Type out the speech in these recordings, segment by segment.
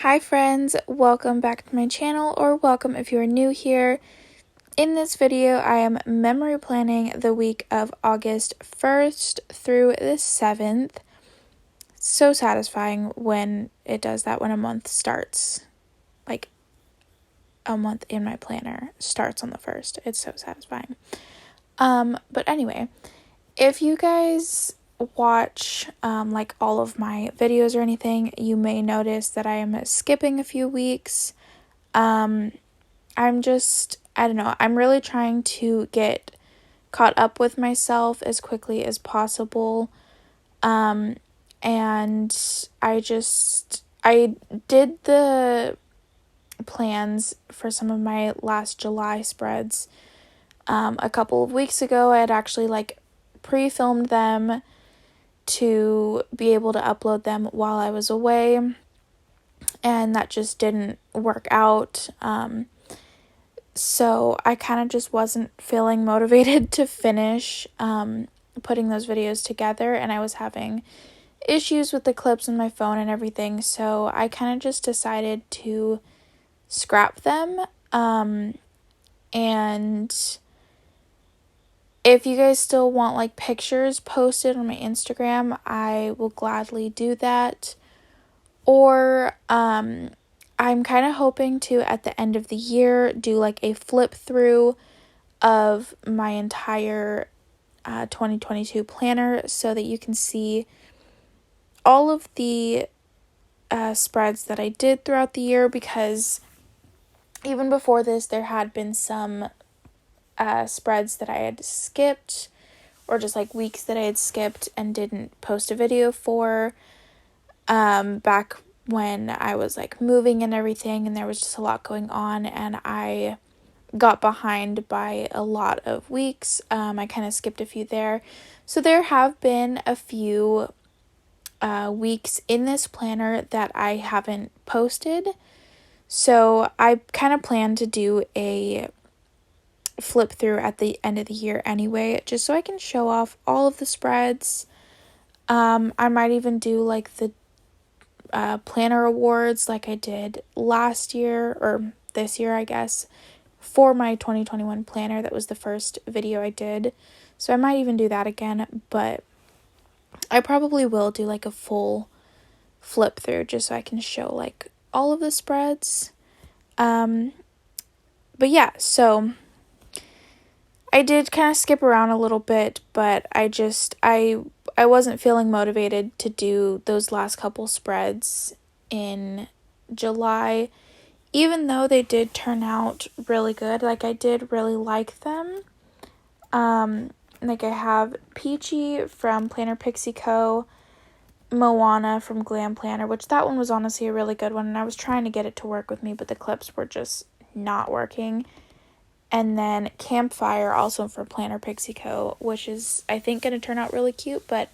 Hi friends, welcome back to my channel, or welcome if you are new here. In this video, I am memory planning the week of August 1st through the 7th. So satisfying when it does that, when a month starts. Like, a month in my planner starts on the 1st. It's so satisfying. But anyway, if you guys watch like all of my videos or anything, you may notice that I am skipping a few weeks. I don't know, I'm really trying to get caught up with myself as quickly as possible. And I did the plans for some of my last July spreads a couple of weeks ago. I had actually pre-filmed them to be able to upload them while I was away, and that just didn't work out. So I kind of just wasn't feeling motivated to finish putting those videos together, and I was having issues with the clips on my phone and everything, so I kind of just decided to scrap them. And if you guys still want pictures posted on my Instagram, I will gladly do that. Or I'm kind of hoping to, at the end of the year, do a flip through of my entire 2022 planner so that you can see all of the spreads that I did throughout the year, because even before this, there had been some spreads that I had skipped, or just weeks that I had skipped and didn't post a video for, back when I was moving and everything, and there was just a lot going on, and I got behind by a lot of weeks. I kind of skipped a few there. So there have been a few weeks in this planner that I haven't posted. So I kind of plan to do a flip through at the end of the year anyway, just so I can show off all of the spreads. I might even do the planner awards like I did last year, or this year I guess, for my 2021 planner. That was the first video I did, so I might even do that again, but I probably will do a full flip through just so I can show all of the spreads. But yeah, so I did kind of skip around a little bit, but I wasn't feeling motivated to do those last couple spreads in July, even though they did turn out really good. I did really like them. I have Peachy from Planner Pixie Co., Moana from Glam Planner, which that one was honestly a really good one, and I was trying to get it to work with me, but the clips were just not working. And then Campfire, also for Planner Pixie Co., which is, I think, going to turn out really cute. But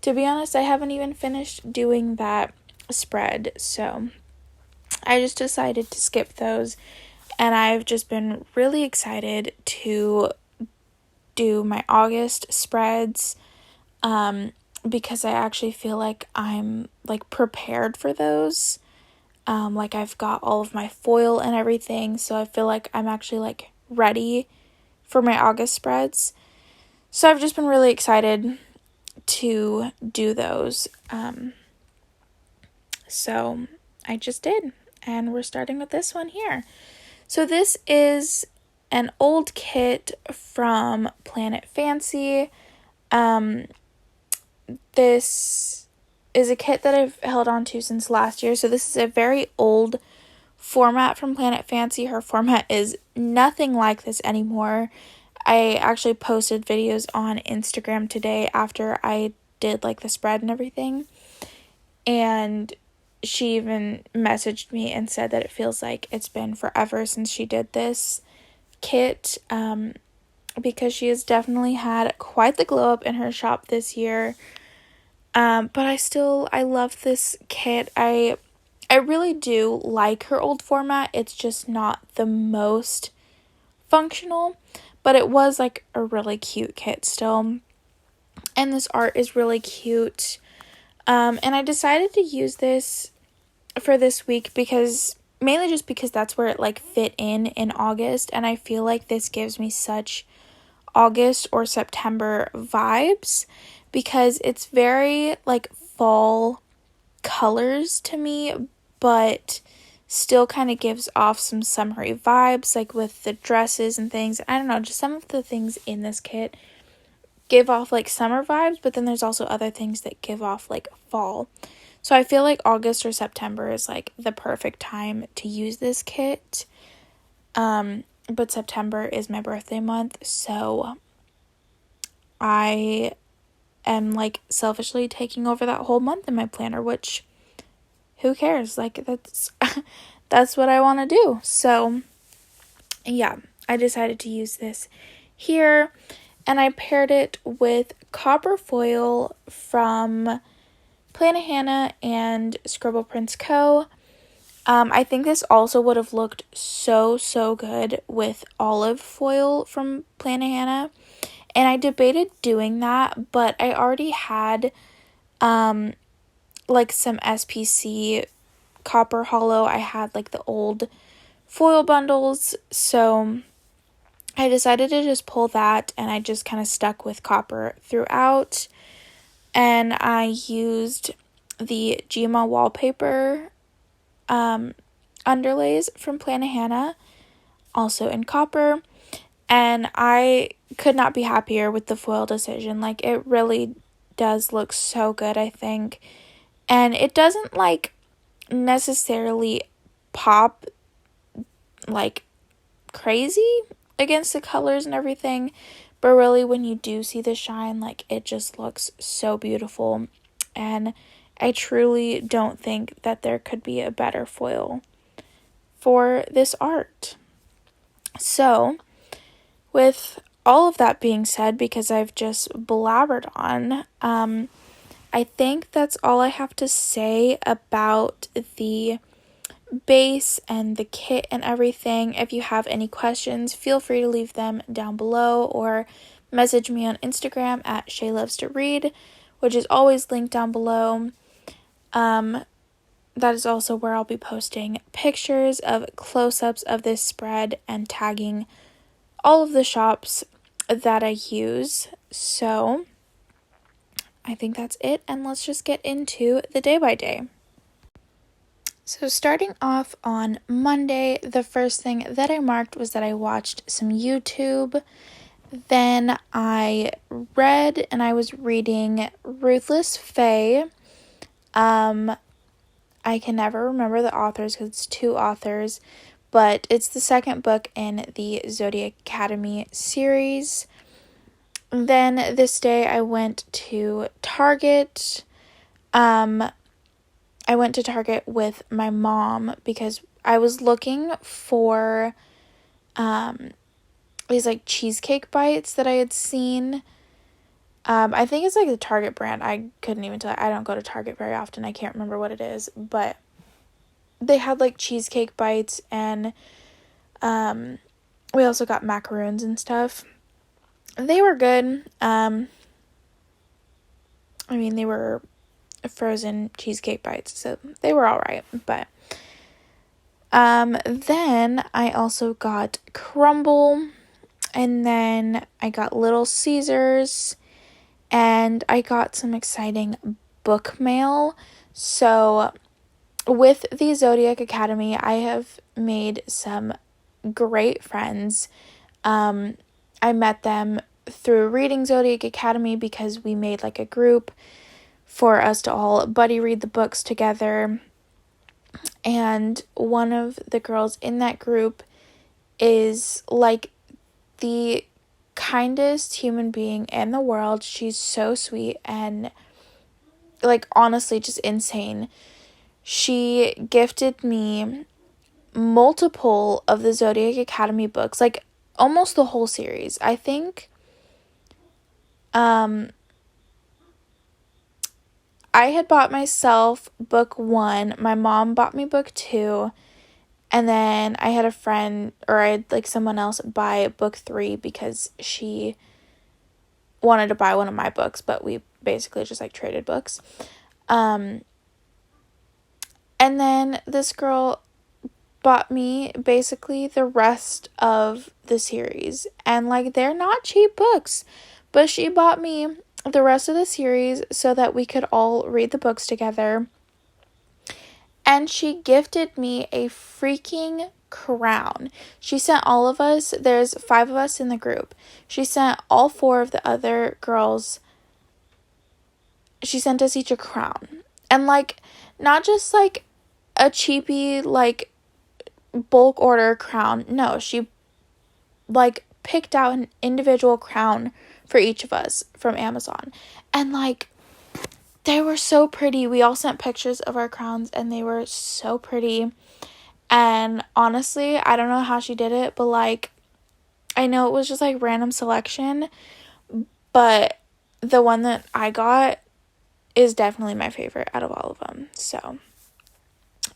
to be honest, I haven't even finished doing that spread. So I just decided to skip those. And I've just been really excited to do my August spreads, because I actually feel like I'm prepared for those. I've got all of my foil and everything. So I feel like I'm actually ready for my August spreads. So I've just been really excited to do those. So I just did, and we're starting with this one here. So this is an old kit from Planet Fancy. This is a kit that I've held on to since last year. So this is a very old format from Planet Fancy. Her format is nothing like this anymore. I actually posted videos on Instagram today after I did the spread and everything, and she even messaged me and said that it feels like it's been forever since she did this kit, because she has definitely had quite the glow up in her shop this year. But I love this kit. I really do like her old format. It's just not the most functional, but it was a really cute kit still. And this art is really cute. And I decided to use this for this week because mainly just because that's where it like fit in August, and I feel like this gives me such August or September vibes because it's very like fall colors to me, but still kind of gives off some summery vibes, like with the dresses and things. I don't know, just some of the things in this kit give off like summer vibes, but then there's also other things that give off like fall. So I feel like August or September is like the perfect time to use this kit. But September is my birthday month, so I am like selfishly taking over that whole month in my planner, which who cares? Like that's that's what I want to do. So yeah, I decided to use this here, and I paired it with copper foil from Plannahannah and Scribble Prints Co. I think this also would have looked so good with olive foil from Plannahannah, and I debated doing that, but I already had like some SPC copper hollow. I had like the old foil bundles, so I decided to just pull that, and I just kind of stuck with copper throughout, and I used the Gma wallpaper underlays from Plannahannah, also in copper, and I could not be happier with the foil decision. Like, it really does look so good, I think, and it doesn't like necessarily pop like crazy against the colors and everything, but really when you do see the shine, like, it just looks so beautiful, and I truly don't think that there could be a better foil for this art. So with all of that being said, because I've just blabbered on, I think that's all I have to say about the base and the kit and everything. If you have any questions, feel free to leave them down below or message me on Instagram at ShayLovesToRead, which is always linked down below. That is also where I'll be posting pictures of close-ups of this spread and tagging all of the shops that I use. So I think that's it, and let's just get into the day by day. So starting off on Monday, the first thing that I marked was that I watched some YouTube. Then I read, and I was reading Ruthless Fae. I can never remember the authors because it's two authors, but it's the second book in the Zodiac Academy series. Then this day I went to Target. I went to Target with my mom because I was looking for these like cheesecake bites that I had seen. I think it's like the Target brand. I couldn't even tell. I don't go to Target very often. I can't remember what it is, but they had like cheesecake bites, and we also got macaroons and stuff. They were good. I mean, they were frozen cheesecake bites, so they were all right. But then I also got crumble, and then I got Little Caesars, and I got some exciting book mail. So with the Zodiac Academy, I have made some great friends. I met them through reading Zodiac Academy because we made like a group for us to all buddy read the books together. And one of the girls in that group is like the kindest human being in the world. She's so sweet and like honestly just insane. She gifted me multiple of the Zodiac Academy books, like almost the whole series. I think I had bought myself book 1, my mom bought me book 2, and then I had a friend, or I had like someone else buy book 3 because she wanted to buy one of my books, but we basically just like traded books. And And then this girl bought me basically the rest of the series. And like, they're not cheap books, but she bought me the rest of the series so that we could all read the books together. And she gifted me a freaking crown. She sent all of us, there's 5 of us in the group. She sent all 4 of the other girls, she sent us each a crown. And like, not just like a cheapy, like, bulk order crown. No, she like picked out an individual crown for each of us from Amazon. And like, they were so pretty. We all sent pictures of our crowns and they were so pretty. And honestly, I don't know how she did it, but like, I know it was just like random selection, but the one that I got is definitely my favorite out of all of them. So,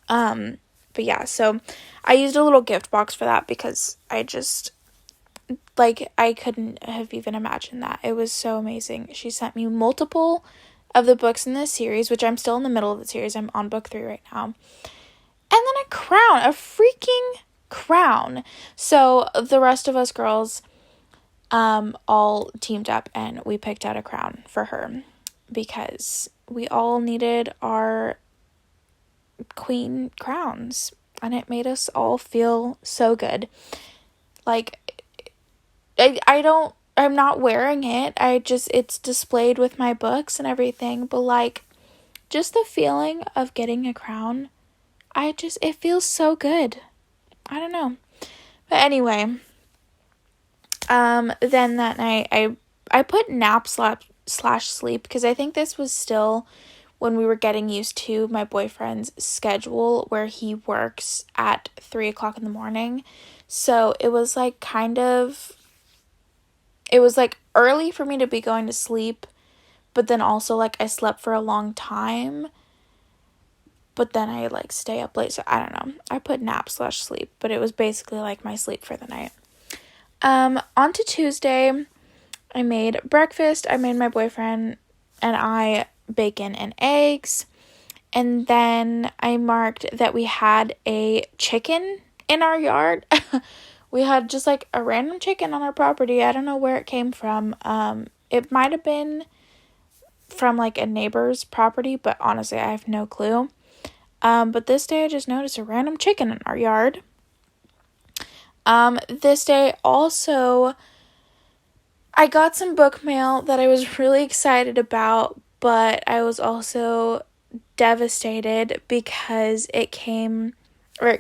but yeah, so I used a little gift box for that because I just, like, I couldn't have even imagined that. It was so amazing. She sent me multiple of the books in this series, which I'm still in the middle of the series. I'm on book 3 right now. And then a crown, a freaking crown. So the rest of us girls all teamed up and we picked out a crown for her because we all needed our queen crowns and it made us all feel so good. Like, I'm not wearing it. It's displayed with my books and everything, but like, just the feeling of getting a crown, it feels so good. I don't know. But anyway, then that night I put nap slash sleep because I think this was still when we were getting used to my boyfriend's schedule where he works at 3 o'clock in the morning. So it was like it was like early for me to be going to sleep, but then also like I slept for a long time, but then I like stay up late. So I don't know. I put nap slash sleep, but it was basically like my sleep for the night. On to Tuesday, I made breakfast. I made my boyfriend and I bacon and eggs. And then I marked that we had a chicken in our yard. We had just like a random chicken on our property. I don't know where it came from. It might have been from like a neighbor's property, but honestly, I have no clue. But this day I just noticed a random chicken in our yard. This day also, I got some book mail that I was really excited about, but I was also devastated because it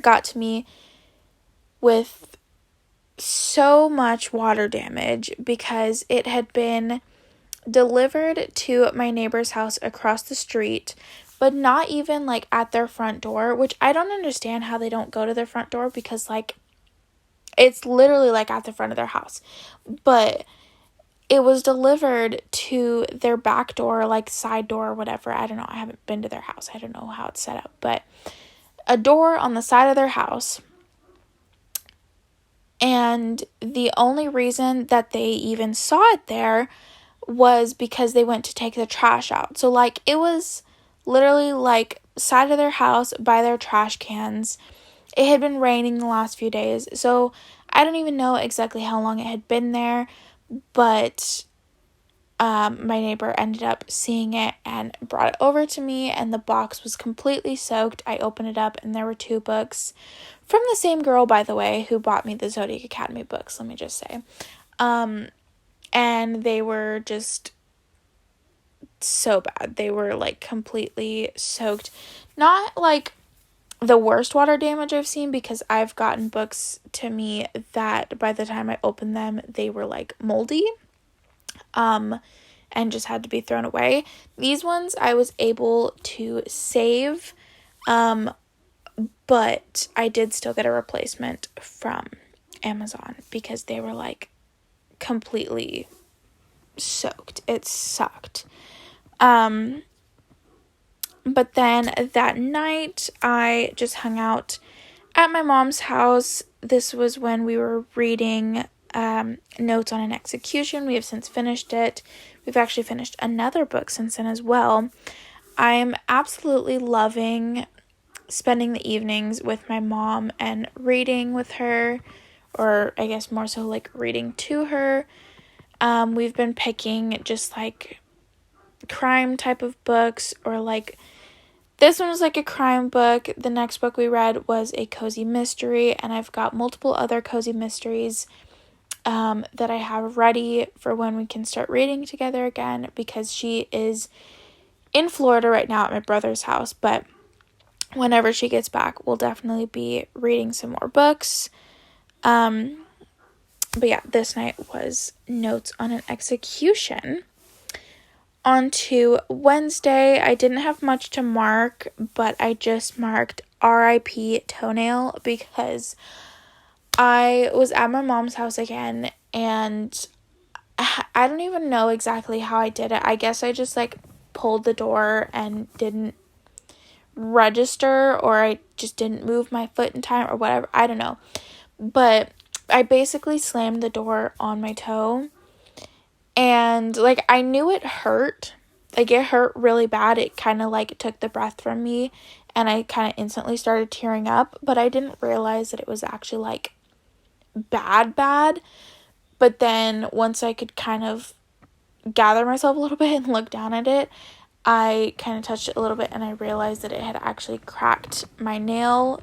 got to me with so much water damage because it had been delivered to my neighbor's house across the street, but not even like at their front door, which I don't understand how they don't go to their front door because like it's literally like at the front of their house. But it was delivered to their back door, like side door or whatever. I don't know. I haven't been to their house. I don't know how it's set up, but a door on the side of their house. And the only reason that they even saw it there was because they went to take the trash out. So like it was literally like side of their house by their trash cans. It had been raining the last few days, so I don't even know exactly how long it had been there, but my neighbor ended up seeing it and brought it over to me, and the box was completely soaked. I opened it up, and there were 2 books from the same girl, by the way, who bought me the Zodiac Academy books, let me just say. And they were just so bad. They were, like, completely soaked. Not, like, the worst water damage I've seen, because I've gotten books to me that by the time I opened them, they were like moldy, and just had to be thrown away. These ones I was able to save, but I did still get a replacement from Amazon because they were like completely soaked. It sucked. But then that night, I just hung out at my mom's house. This was when we were reading Notes on an Execution. We have since finished it. We've actually finished another book since then as well. I'm absolutely loving spending the evenings with my mom and reading with her, or I guess more so like reading to her. We've been picking just like crime type of books, or like this one was like a crime book. The next book we read was a cozy mystery, and I've got multiple other cozy mysteries that I have ready for when we can start reading together again, because she is in Florida right now at my brother's house, but whenever she gets back, we'll definitely be reading some more books. But yeah, this night was Notes on an Execution. On to Wednesday, I didn't have much to mark, but I just marked RIP Toenail because I was at my mom's house again, and I don't even know exactly how I did it. I guess I just like pulled the door and didn't register, or I just didn't move my foot in time, or whatever. I don't know. But I basically slammed the door on my toe, and like I knew it hurt. Like it hurt really bad. It kind of like took the breath from me, and I kind of instantly started tearing up, but I didn't realize that it was actually like bad. But then once I could kind of gather myself a little bit and look down at it, I kind of touched it a little bit, and I realized that it had actually cracked my nail.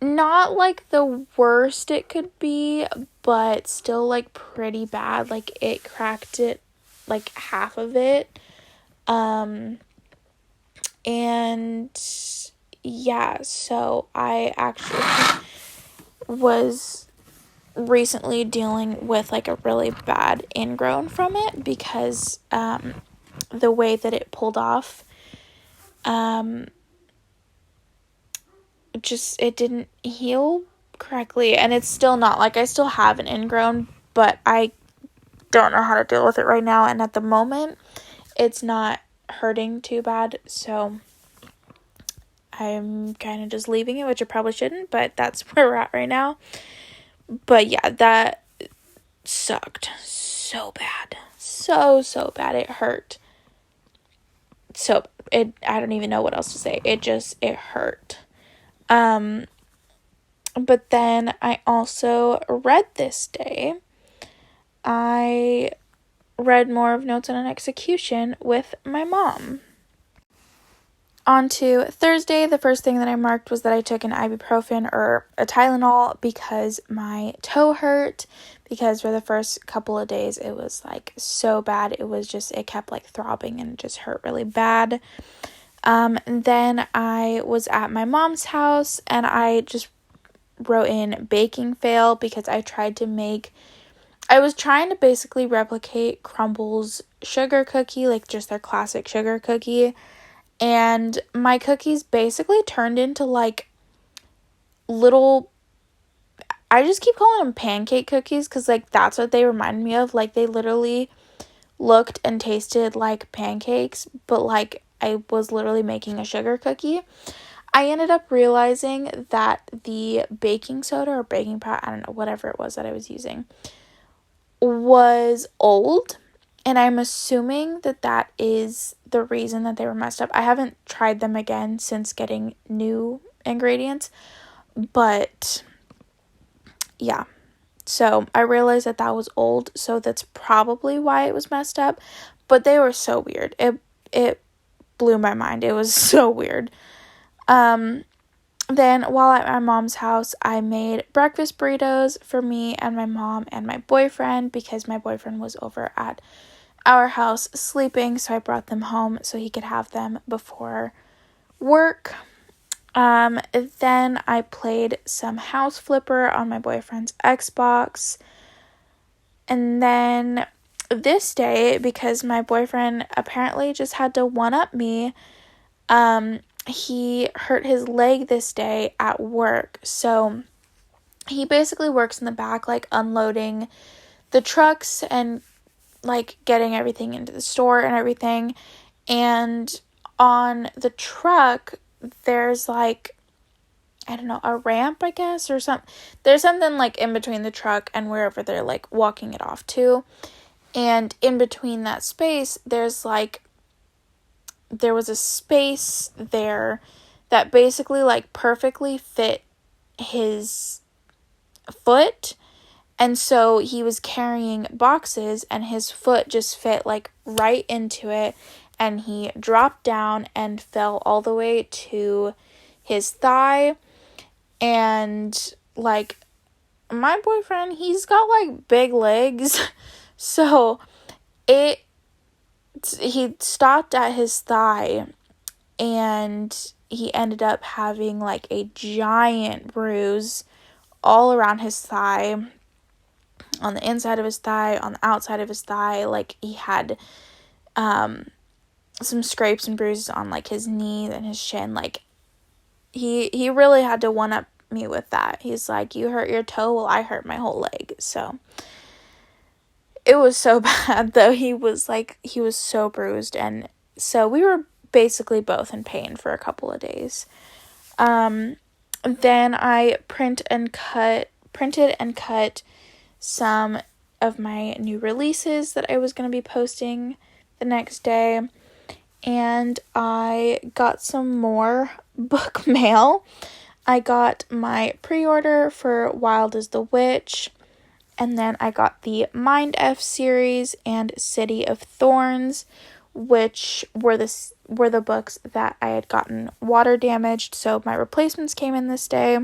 Not like the worst it could be, but still like pretty bad. Like it cracked it, like half of it. And yeah, so I actually was recently dealing with like a really bad ingrown from it, because the way that it pulled off, it didn't heal correctly, and it's still not, like I still have an ingrown, but I don't know how to deal with it right now, and at the moment it's not hurting too bad, so I'm kind of just leaving it, which I probably shouldn't, but that's where we're at right now. But yeah, that sucked so bad. So bad. It hurt. So I don't even know what else to say. It hurt. But then I also read this day. I read more of Notes on an Execution with my mom. On to Thursday, the first thing that I marked was that I took an ibuprofen or a Tylenol because my toe hurt, because for the first couple of days it was like so bad. It kept like throbbing and it just hurt really bad. And then I was at my mom's house and I just wrote in baking fail because I was trying to basically replicate Crumble's sugar cookie, like just their classic sugar cookie. And my cookies basically turned into like little, I just keep calling them pancake cookies because like that's what they remind me of. Like they literally looked and tasted like pancakes, but like I was literally making a sugar cookie. I ended up realizing that the baking soda or baking powder, I don't know, whatever it was that I was using, was old. And I'm assuming that is the reason that they were messed up. I haven't tried them again since getting new ingredients. But yeah. So I realized that was old. So that's probably why it was messed up. But they were so weird. It blew my mind. It was so weird. Then while at my mom's house, I made breakfast burritos for me and my mom and my boyfriend because my boyfriend was over at our house sleeping, so I brought them home so he could have them before work. Then I played some House Flipper on my boyfriend's Xbox. And then this day, because my boyfriend apparently just had to one-up me, he hurt his leg this day at work. So he basically works in the back, like unloading the trucks and like getting everything into the store and everything. And on the truck, there's like, I don't know, a ramp, I guess, or something. There's something like in between the truck and wherever they're like walking it off to. And in between that space, there's like there was a space there that basically like perfectly fit his foot. And so he was carrying boxes and his foot just fit like right into it, and he dropped down and fell all the way to his thigh. And like my boyfriend, he's got like big legs. So he stopped at his thigh, and he ended up having like a giant bruise all around his thigh, on the inside of his thigh, on the outside of his thigh. Like he had some scrapes and bruises on like his knee and his shin. Like he really had to one up me with that. He's like, you hurt your toe, well I hurt my whole leg. So it was so bad though. He was so bruised, and so we were basically both in pain for a couple of days. Then I printed and cut some of my new releases that I was going to be posting the next day, and I got some more book mail. I got my pre-order for Wild as the Witch, and then I got the Mind F series and City of Thorns, which were the books that I had gotten water damaged, so my replacements came in this day.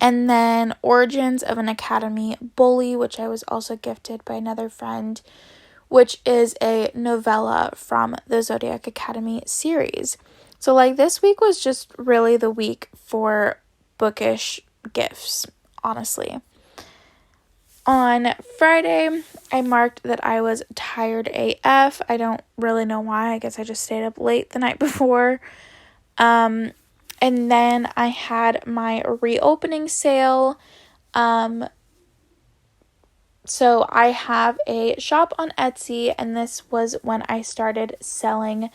And then Origins of an Academy Bully, which I was also gifted by another friend, which is a novella from the Zodiac Academy series. So like this week was just really the week for bookish gifts, honestly. On Friday, I marked that I was tired AF. I don't really know why. I guess I just stayed up late the night before. And then I had my reopening sale. So I have a shop on Etsy, and this was when I started selling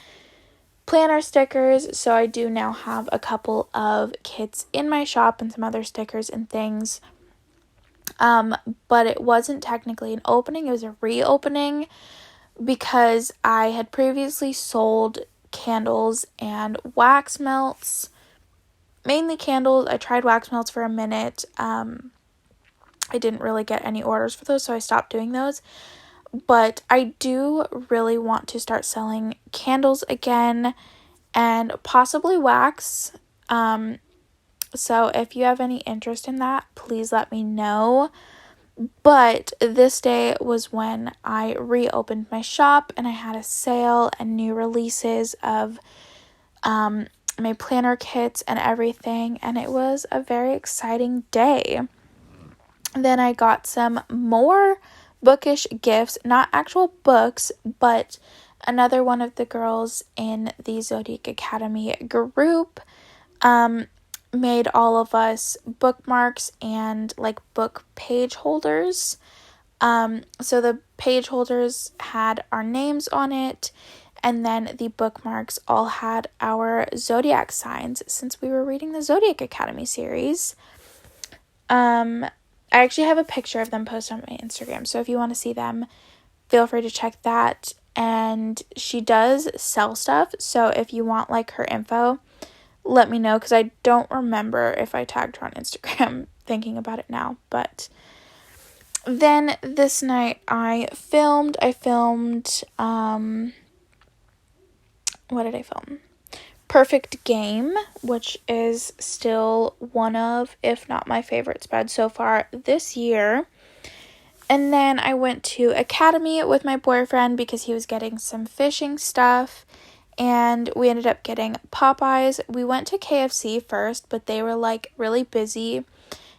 planner stickers. So I do now have a couple of kits in my shop and some other stickers and things. But it wasn't technically an opening, it was a reopening, because I had previously sold candles and wax melts. Mainly candles. I tried wax melts for a minute. I didn't really get any orders for those, so I stopped doing those. But I do really want to start selling candles again, and possibly wax. So if you have any interest in that, please let me know. But this day was when I reopened my shop, and I had a sale and new releases of my planner kits and everything, and it was a very exciting day. Then I got some more bookish gifts, not actual books, but another one of the girls in the Zodiac Academy group made all of us bookmarks and like book page holders. So the page holders had our names on it, and then the bookmarks all had our zodiac signs, since we were reading the Zodiac Academy series. I actually have a picture of them posted on my Instagram, so if you want to see them, feel free to check that. And she does sell stuff, so if you want like her info, let me know, because I don't remember if I tagged her on Instagram, thinking about it now. But then this night I filmed, what did I film? Perfect Game, which is still one of, if not my favorite spread so far this year. And then I went to Academy with my boyfriend because he was getting some fishing stuff, and we ended up getting Popeyes. We went to KFC first, but they were like really busy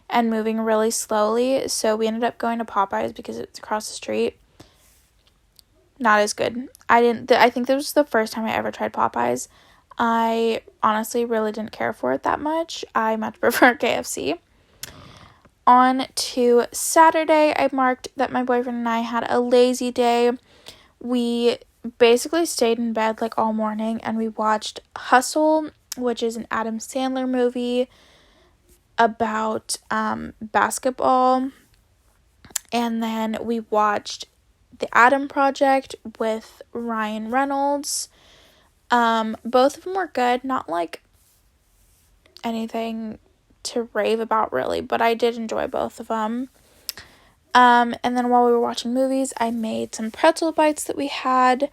and moving really slowly, so we ended up going to Popeyes because it's across the street. Not as good. I think this was the first time I ever tried Popeyes. I honestly really didn't care for it that much. I much prefer KFC. On to Saturday, I marked that my boyfriend and I had a lazy day. We basically stayed in bed like all morning, and we watched Hustle, which is an Adam Sandler movie about basketball. And then we watched The Adam Project with Ryan Reynolds. Both of them were good, not like anything to rave about really, but I did enjoy both of them. And then while we were watching movies, I made some pretzel bites that we had.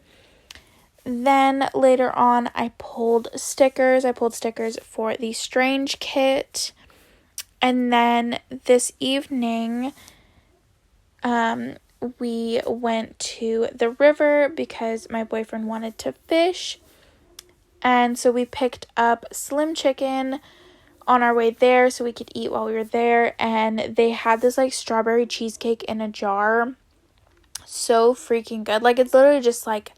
Then later on, I pulled stickers. I pulled stickers for the Strange kit. And then this evening, we went to the river because my boyfriend wanted to fish. And so we picked up Slim Chicken on our way there so we could eat while we were there. And they had this like strawberry cheesecake in a jar. So freaking good. Like, it's literally just like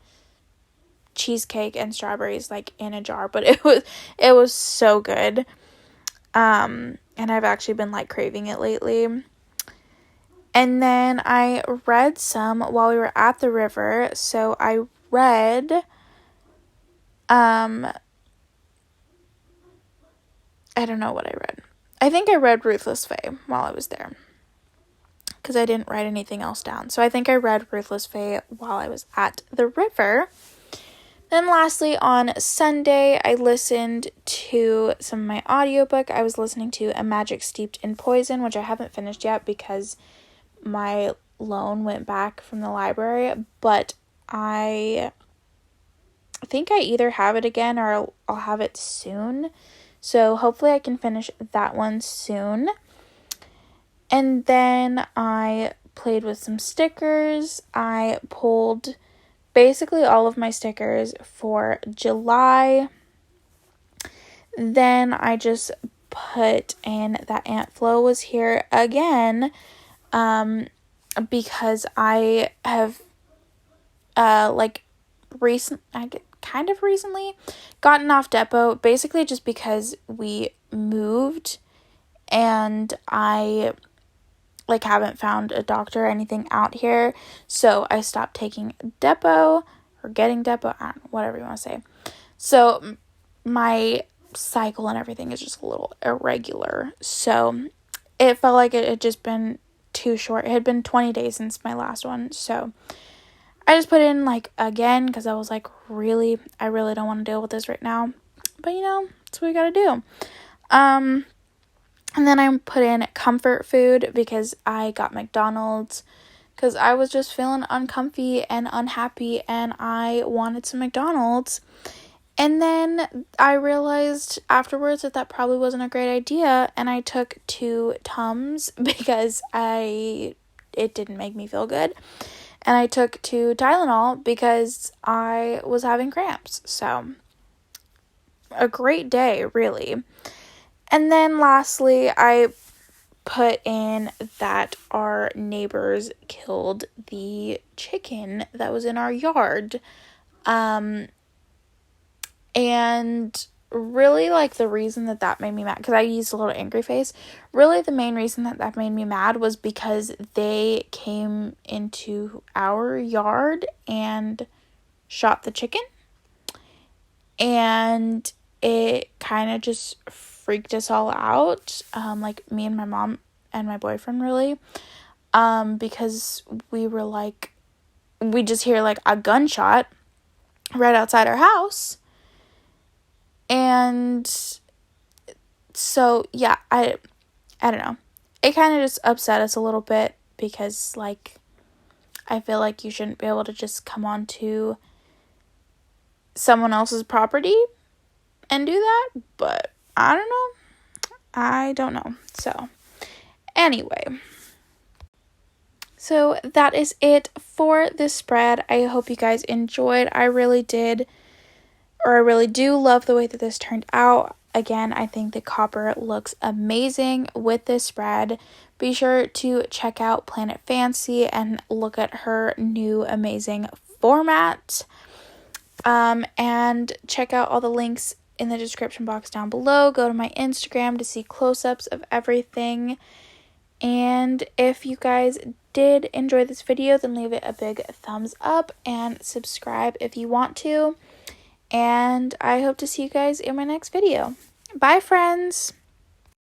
cheesecake and strawberries like in a jar, but it was so good. And I've actually been like craving it lately. And then I read some while we were at the river. So I read I don't know what I read. I think I read Ruthless Faye while I was there, because I didn't write anything else down. So I think I read Ruthless Faye while I was at the river. Then lastly, on Sunday, I listened to some of my audiobook. I was listening to A Magic Steeped in Poison, which I haven't finished yet because my loan went back from the library. But I think I either have it again or I'll have it soon. So hopefully I can finish that one soon. And then I played with some stickers. I pulled basically all of my stickers for July. Then I just put in that Aunt Flo was here again, because I have recently gotten off depot, basically just because we moved and I like haven't found a doctor or anything out here, so I stopped taking depot or getting depot, I don't know, whatever you want to say. So my cycle and everything is just a little irregular, so it felt like it had just been too short. It had been 20 days since my last one, so I just put in like again because I was like, I really don't want to deal with this right now, but you know, that's what we gotta do. And then I put in comfort food because I got McDonald's because I was just feeling uncomfy and unhappy and I wanted some McDonald's. And then I realized afterwards that probably wasn't a great idea, and I took 2 Tums because it didn't make me feel good. And I took 2 Tylenol because I was having cramps. So, a great day, really. And then lastly, I put in that our neighbors killed the chicken that was in our yard. And really, like, the reason that made me mad, because I used a little angry face, really the main reason that made me mad was because they came into our yard and shot the chicken. And it kind of just freaked us all out, like me and my mom and my boyfriend really, because we were like, we just hear like a gunshot right outside our house, and so yeah, I don't know, it kind of just upset us a little bit because like I feel like you shouldn't be able to just come onto someone else's property and do that, but I don't know. So anyway, so that is it for this spread. I hope you guys enjoyed. I really do love the way that this turned out. Again, I think the copper looks amazing with this spread. Be sure to check out Planet Fancy and look at her new amazing format. And check out all the links in the description box down below. Go to my Instagram to see close-ups of everything. And if you guys did enjoy this video, then leave it a big thumbs up and subscribe if you want to. And I hope to see you guys in my next video. Bye, friends!